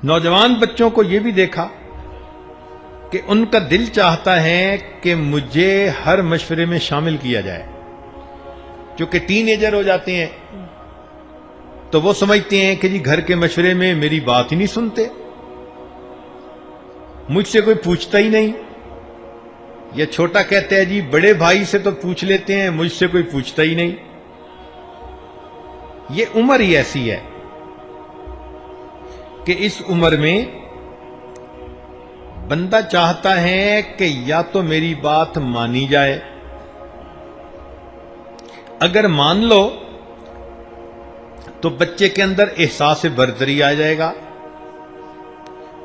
نوجوان بچوں کو یہ بھی دیکھا کہ ان کا دل چاہتا ہے کہ مجھے ہر مشورے میں شامل کیا جائے. چونکہ ٹین ایجر ہو جاتے ہیں تو وہ سمجھتے ہیں کہ جی گھر کے مشورے میں میری بات ہی نہیں سنتے، مجھ سے کوئی پوچھتا ہی نہیں. یا چھوٹا کہتا ہے جی بڑے بھائی سے تو پوچھ لیتے ہیں، مجھ سے کوئی پوچھتا ہی نہیں. یہ عمر ہی ایسی ہے کہ اس عمر میں بندہ چاہتا ہے کہ یا تو میری بات مانی جائے، اگر مان لو تو بچے کے اندر احساس برتری آ جائے گا،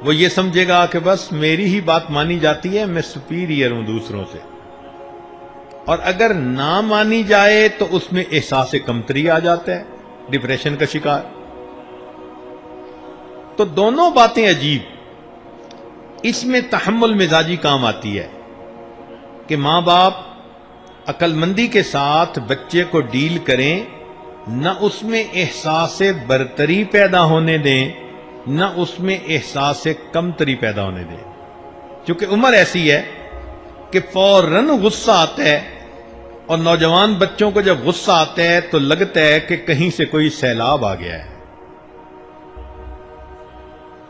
وہ یہ سمجھے گا کہ بس میری ہی بات مانی جاتی ہے، میں سپیریئر ہوں دوسروں سے. اور اگر نہ مانی جائے تو اس میں احساس کمتری آ جاتا ہے، ڈپریشن کا شکار. تو دونوں باتیں عجیب. اس میں تحمل مزاجی کام آتی ہے کہ ماں باپ عقل مندی کے ساتھ بچے کو ڈیل کریں، نہ اس میں احساس برتری پیدا ہونے دیں، نہ اس میں احساس کمتری پیدا ہونے دیں. کیونکہ عمر ایسی ہے کہ فوراً غصہ آتا ہے، اور نوجوان بچوں کو جب غصہ آتا ہے تو لگتا ہے کہ کہیں سے کوئی سیلاب آ گیا ہے.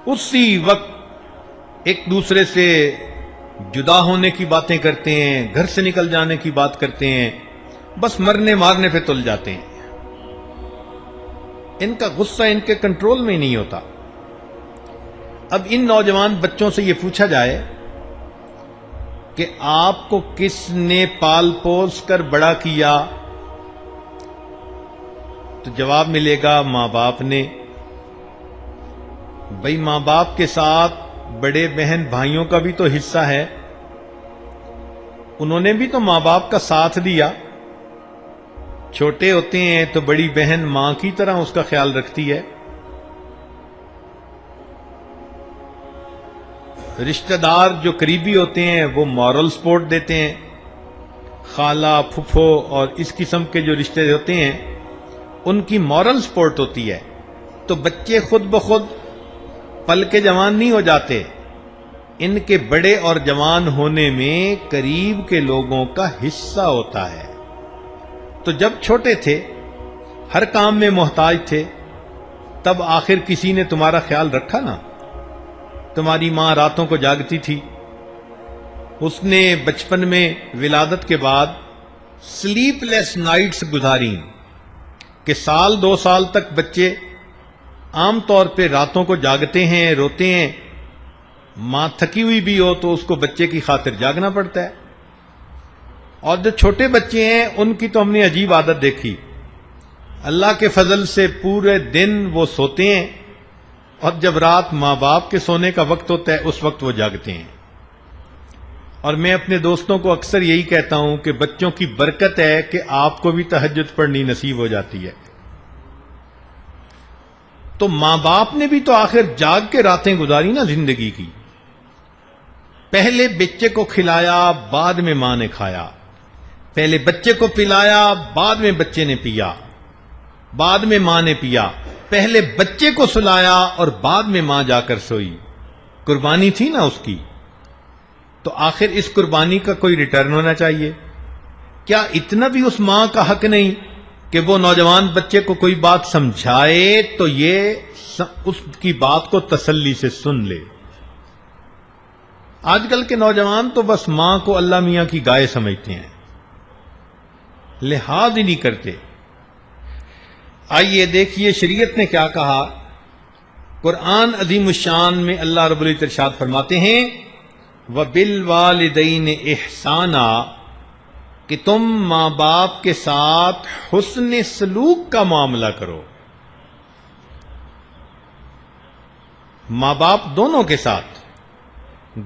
اسی وقت ایک دوسرے سے جدا ہونے کی باتیں کرتے ہیں، گھر سے نکل جانے کی بات کرتے ہیں، بس مرنے مارنے پہ تل جاتے ہیں. ان کا غصہ ان کے کنٹرول میں ہی نہیں ہوتا. اب ان نوجوان بچوں سے یہ پوچھا جائے کہ آپ کو کس نے پال پوس کر بڑا کیا، تو جواب ملے گا ماں باپ نے. بھئی ماں باپ کے ساتھ بڑے بہن بھائیوں کا بھی تو حصہ ہے، انہوں نے بھی تو ماں باپ کا ساتھ دیا. چھوٹے ہوتے ہیں تو بڑی بہن ماں کی طرح اس کا خیال رکھتی ہے. رشتہ دار جو قریبی ہوتے ہیں وہ مورل سپورٹ دیتے ہیں. خالہ پھپھو اور اس قسم کے جو رشتے ہوتے ہیں ان کی مورل سپورٹ ہوتی ہے. تو بچے خود بخود پل کے جوان نہیں ہو جاتے، ان کے بڑے اور جوان ہونے میں قریب کے لوگوں کا حصہ ہوتا ہے. تو جب چھوٹے تھے ہر کام میں محتاج تھے، تب آخر کسی نے تمہارا خیال رکھا نا. تمہاری ماں راتوں کو جاگتی تھی، اس نے بچپن میں ولادت کے بعد سلیپ لیس نائٹس گزاری کہ سال 2 سال تک بچے عام طور پہ راتوں کو جاگتے ہیں، روتے ہیں. ماں تھکی ہوئی بھی ہو تو اس کو بچے کی خاطر جاگنا پڑتا ہے. اور جو چھوٹے بچے ہیں ان کی تو ہم نے عجیب عادت دیکھی، اللہ کے فضل سے پورے دن وہ سوتے ہیں، اور جب رات ماں باپ کے سونے کا وقت ہوتا ہے اس وقت وہ جاگتے ہیں. اور میں اپنے دوستوں کو اکثر یہی کہتا ہوں کہ بچوں کی برکت ہے کہ آپ کو بھی تہجد پڑھنی نصیب ہو جاتی ہے. تو ماں باپ نے بھی تو آخر جاگ کے راتیں گزاری نا زندگی کی. پہلے بچے کو کھلایا بعد میں ماں نے کھایا، پہلے بچے کو پلایا بعد میں بچے نے پیا، بعد میں ماں نے پیا، پہلے بچے کو سلایا اور بعد میں ماں جا کر سوئی. قربانی تھی نا اس کی. تو آخر اس قربانی کا کوئی ریٹرن ہونا چاہیے. کیا اتنا بھی اس ماں کا حق نہیں کہ وہ نوجوان بچے کو کوئی بات سمجھائے تو یہ اس کی بات کو تسلی سے سن لے؟ آج کل کے نوجوان تو بس ماں کو اللہ میاں کی گائے سمجھتے ہیں، لحاظ ہی نہیں کرتے. آئیے دیکھیے شریعت نے کیا کہا. قرآن عظیم الشان میں اللہ رب العزت ارشاد فرماتے ہیں وَبِالْوَالِدَيْنِ إِحْسَانًا، کہ تم ماں باپ کے ساتھ حسن سلوک کا معاملہ کرو. ماں باپ دونوں کے ساتھ.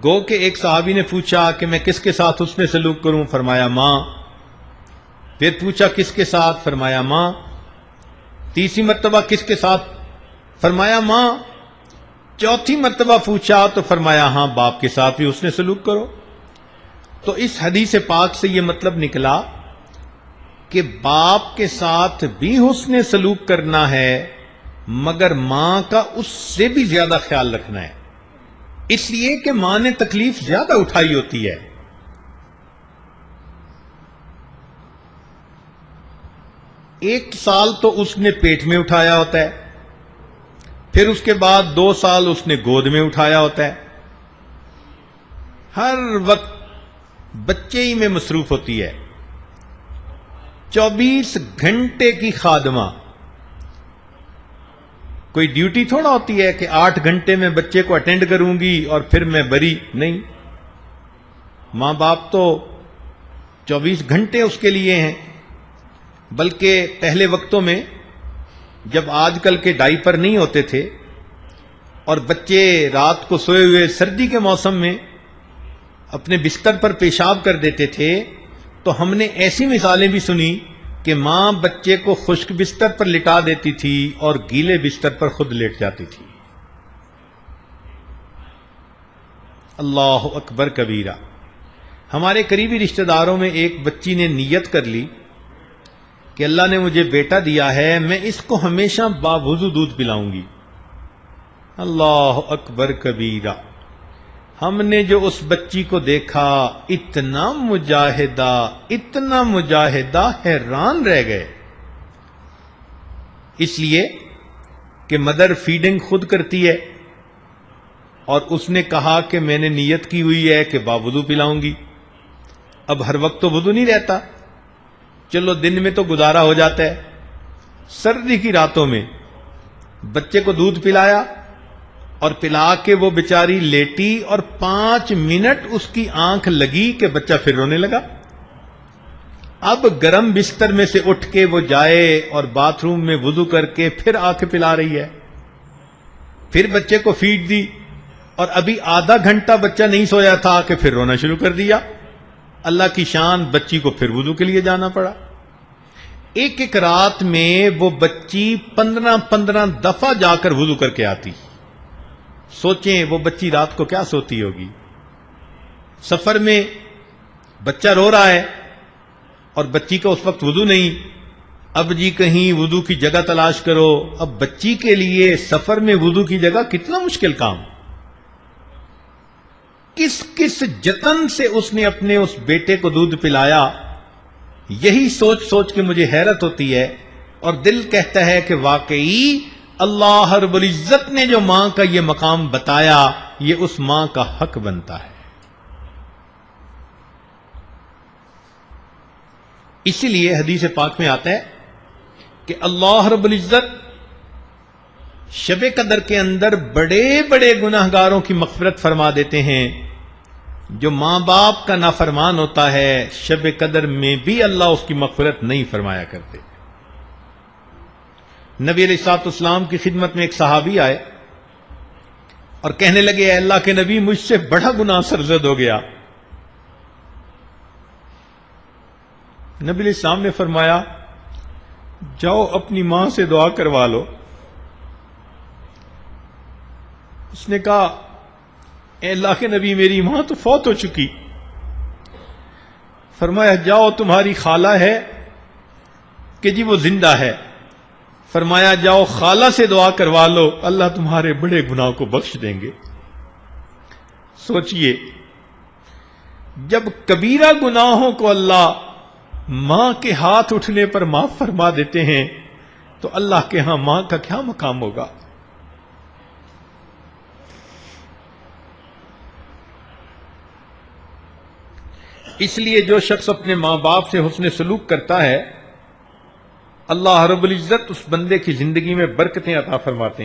گو کہ ایک صحابی نے پوچھا کہ میں کس کے ساتھ حسن سلوک کروں؟ فرمایا ماں. پھر پوچھا کس کے ساتھ؟ فرمایا ماں. تیسری مرتبہ کس کے ساتھ؟ فرمایا ماں. چوتھی مرتبہ پوچھا تو فرمایا ہاں باپ کے ساتھ بھی حسن سلوک کرو. تو اس حدیث پاک سے یہ مطلب نکلا کہ باپ کے ساتھ بھی حسن سلوک کرنا ہے مگر ماں کا اس سے بھی زیادہ خیال رکھنا ہے، اس لیے کہ ماں نے تکلیف زیادہ اٹھائی ہوتی ہے۔ ایک سال تو اس نے پیٹ میں اٹھایا ہوتا ہے، پھر اس کے بعد 2 سال اس نے گود میں اٹھایا ہوتا ہے، ہر وقت بچے ہی میں مصروف ہوتی ہے۔ 24 گھنٹے کی خادمہ، کوئی ڈیوٹی تھوڑا ہوتی ہے کہ 8 گھنٹے میں بچے کو اٹینڈ کروں گی اور پھر میں بری، نہیں، ماں باپ تو 24 گھنٹے اس کے لیے ہیں۔ بلکہ پہلے وقتوں میں جب آج کل کے ڈائپر نہیں ہوتے تھے اور بچے رات کو سوئے ہوئے سردی کے موسم میں اپنے بستر پر پیشاب کر دیتے تھے، تو ہم نے ایسی مثالیں بھی سنی کہ ماں بچے کو خشک بستر پر لٹا دیتی تھی اور گیلے بستر پر خود لیٹ جاتی تھی۔ اللہ اکبر کبیرہ۔ ہمارے قریبی رشتہ داروں میں ایک بچی نے نیت کر لی کہ اللہ نے مجھے بیٹا دیا ہے، میں اس کو ہمیشہ باوضو دودھ پلاؤں گی۔ اللہ اکبر کبیرہ۔ ہم نے جو اس بچی کو دیکھا، اتنا مجاہدہ، حیران رہ گئے، اس لیے کہ مدر فیڈنگ خود کرتی ہے، اور اس نے کہا کہ میں نے نیت کی ہوئی ہے کہ باوضو پلاؤں گی۔ اب ہر وقت تو وضو نہیں رہتا، چلو دن میں تو گزارا ہو جاتا ہے، سردی کی راتوں میں بچے کو دودھ پلایا اور پلا کے وہ بیچاری لیٹی، اور 5 منٹ اس کی آنکھ لگی کہ بچہ پھر رونے لگا۔ اب گرم بستر میں سے اٹھ کے وہ جائے اور باتھ روم میں وضو کر کے پھر آ کے پلا رہی ہے، پھر بچے کو فیڈ دی، اور ابھی آدھا گھنٹہ بچہ نہیں سویا تھا کہ پھر رونا شروع کر دیا۔ اللہ کی شان، بچی کو پھر وضو کے لیے جانا پڑا۔ ایک رات میں وہ بچی 15 دفعہ جا کر وضو کر کے آتی۔ سوچیں وہ بچی رات کو کیا سوتی ہوگی۔ سفر میں بچہ رو رہا ہے اور بچی کا اس وقت وضو نہیں، اب جی کہیں وضو کی جگہ تلاش کرو۔ اب بچی کے لیے سفر میں وضو کی جگہ کتنا مشکل کام۔ کس جتن سے اس نے اپنے اس بیٹے کو دودھ پلایا، یہی سوچ سوچ کے مجھے حیرت ہوتی ہے، اور دل کہتا ہے کہ واقعی اللہ رب العزت نے جو ماں کا یہ مقام بتایا، یہ اس ماں کا حق بنتا ہے۔ اسی لیے حدیث پاک میں آتا ہے کہ اللہ رب العزت شب قدر کے اندر بڑے بڑے گناہگاروں کی مغفرت فرما دیتے ہیں۔ جو ماں باپ کا نافرمان ہوتا ہے، شب قدر میں بھی اللہ اس کی مغفرت نہیں فرمایا کرتے۔ نبی علیہ الصلوۃ والسلام کی خدمت میں ایک صحابی آئے اور کہنے لگے، اے اللہ کے نبی، مجھ سے بڑا گناہ سرزد ہو گیا۔ نبی علیہ السلام نے فرمایا، جاؤ اپنی ماں سے دعا کروا لو۔ اس نے کہا، اے اللہ کے نبی، میری ماں تو فوت ہو چکی۔ فرمایا، جاؤ تمہاری خالہ ہے کہ جی وہ زندہ ہے۔ فرمایا، جاؤ خالہ سے دعا کروا لو، اللہ تمہارے بڑے گناہ کو بخش دیں گے۔ سوچئے، جب کبیرہ گناہوں کو اللہ ماں کے ہاتھ اٹھنے پر معاف فرما دیتے ہیں، تو اللہ کے ہاں ماں کا کیا مقام ہوگا۔ اس لیے جو شخص اپنے ماں باپ سے حسن سلوک کرتا ہے، اللہ رب العزت اس بندے کی زندگی میں برکتیں عطا فرماتے ہیں۔